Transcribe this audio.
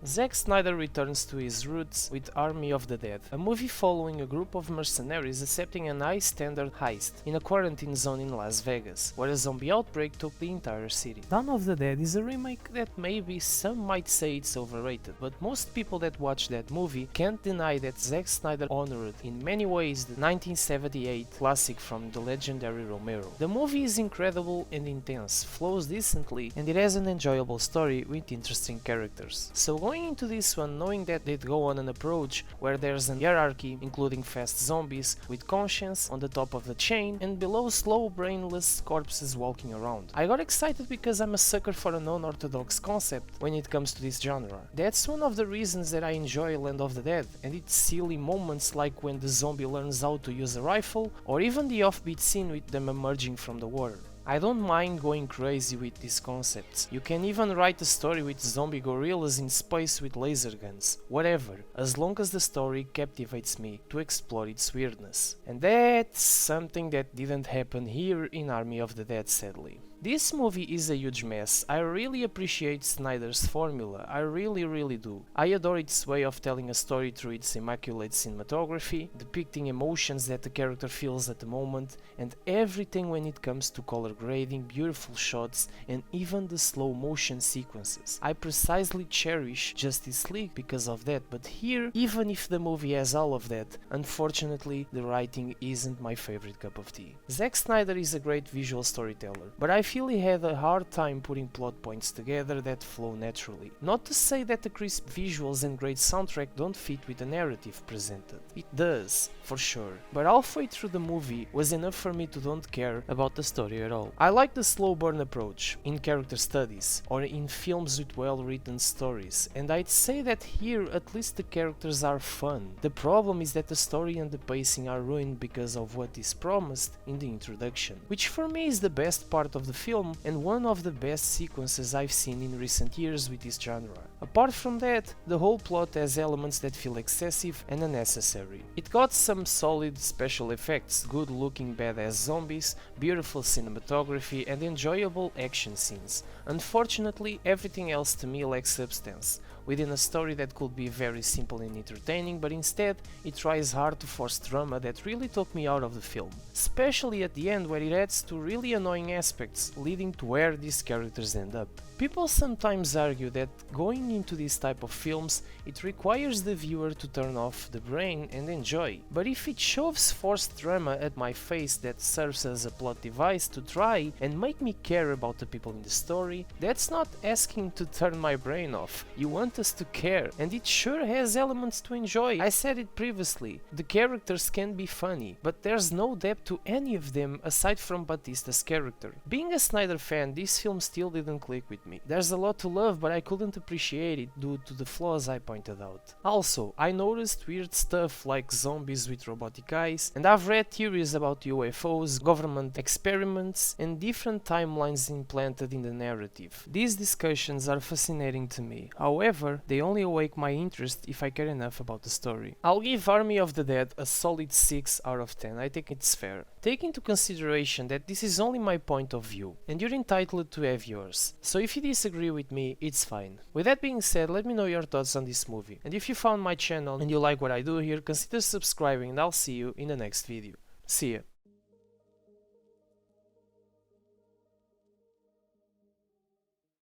Zack Snyder returns to his roots with Army of the Dead, a movie following a group of mercenaries accepting an high-standard heist in a quarantine zone in Las Vegas, where a zombie outbreak took the entire city. Dawn of the Dead is a remake that maybe some might say it's overrated, but most people that watch that movie can't deny that Zack Snyder honored in many ways the 1978 classic from the legendary Romero. The movie is incredible and intense, flows decently, and it has an enjoyable story with interesting characters. So going into this one knowing that they'd go on an approach where there's an hierarchy including fast zombies with conscience on the top of the chain and below slow brainless corpses walking around. I got excited because I'm a sucker for a non-orthodox concept when it comes to this genre. That's one of the reasons that I enjoy Land of the Dead, and its silly moments like when the zombie learns how to use a rifle or even the offbeat scene with them emerging from the water. I don't mind going crazy with these concepts. You can even write a story with zombie gorillas in space with laser guns, whatever, as long as the story captivates me to explore its weirdness. And that's something that didn't happen here in Army of the Dead, sadly. This movie is a huge mess. I really appreciate Snyder's formula, I really do. I adore its way of telling a story through its immaculate cinematography, depicting emotions that the character feels at the moment, and everything when it comes to color grading, beautiful shots, and even the slow motion sequences. I precisely cherish Justice League because of that, but here, even if the movie has all of that, unfortunately the writing isn't my favorite cup of tea. Zack Snyder is a great visual storyteller, but I feel he had a hard time putting plot points together that flow naturally. Not to say that the crisp visuals and great soundtrack don't fit with the narrative presented. It does, for sure, but halfway through the movie was enough for me to don't care about the story at all. I like the slow burn approach in character studies or in films with well written stories, and I'd say that here at least the characters are fun. The problem is that the story and the pacing are ruined because of what is promised in the introduction, which for me is the best part of the film and one of the best sequences I've seen in recent years with this genre. Apart from that, the whole plot has elements that feel excessive and unnecessary. It got some solid special effects, good looking badass zombies, beautiful cinematography and enjoyable action scenes. Unfortunately, everything else to me lacks substance, within a story that could be very simple and entertaining, but instead it tries hard to force drama that really took me out of the film, especially at the end where it adds to really annoying aspects leading to where these characters end up. People sometimes argue that going into this type of films it requires the viewer to turn off the brain and enjoy, but if it shoves forced drama at my face that serves as a plot device to try and make me care about the people in the story, that's not asking to turn my brain off. You want us to care, and it sure has elements to enjoy. I said it previously, the characters can be funny, but there's no depth to any of them aside from Batista's character. Being a Snyder fan, this film still didn't click with me. There's a lot to love, but I couldn't appreciate it due to the flaws I pointed out. Also, I noticed weird stuff like zombies with robotic eyes, and I've read theories about UFOs, government experiments, and different timelines implanted in the narrative. These discussions are fascinating to me. However, they only awake my interest if I care enough about the story. I'll give Army of the Dead a solid 6 out of 10, I think it's fair. Take into consideration that this is only my point of view, and you're entitled to have yours, so if you disagree with me, it's fine. With that being said, let me know your thoughts on this movie, and if you found my channel and you like what I do here, consider subscribing and I'll see you in the next video. See ya.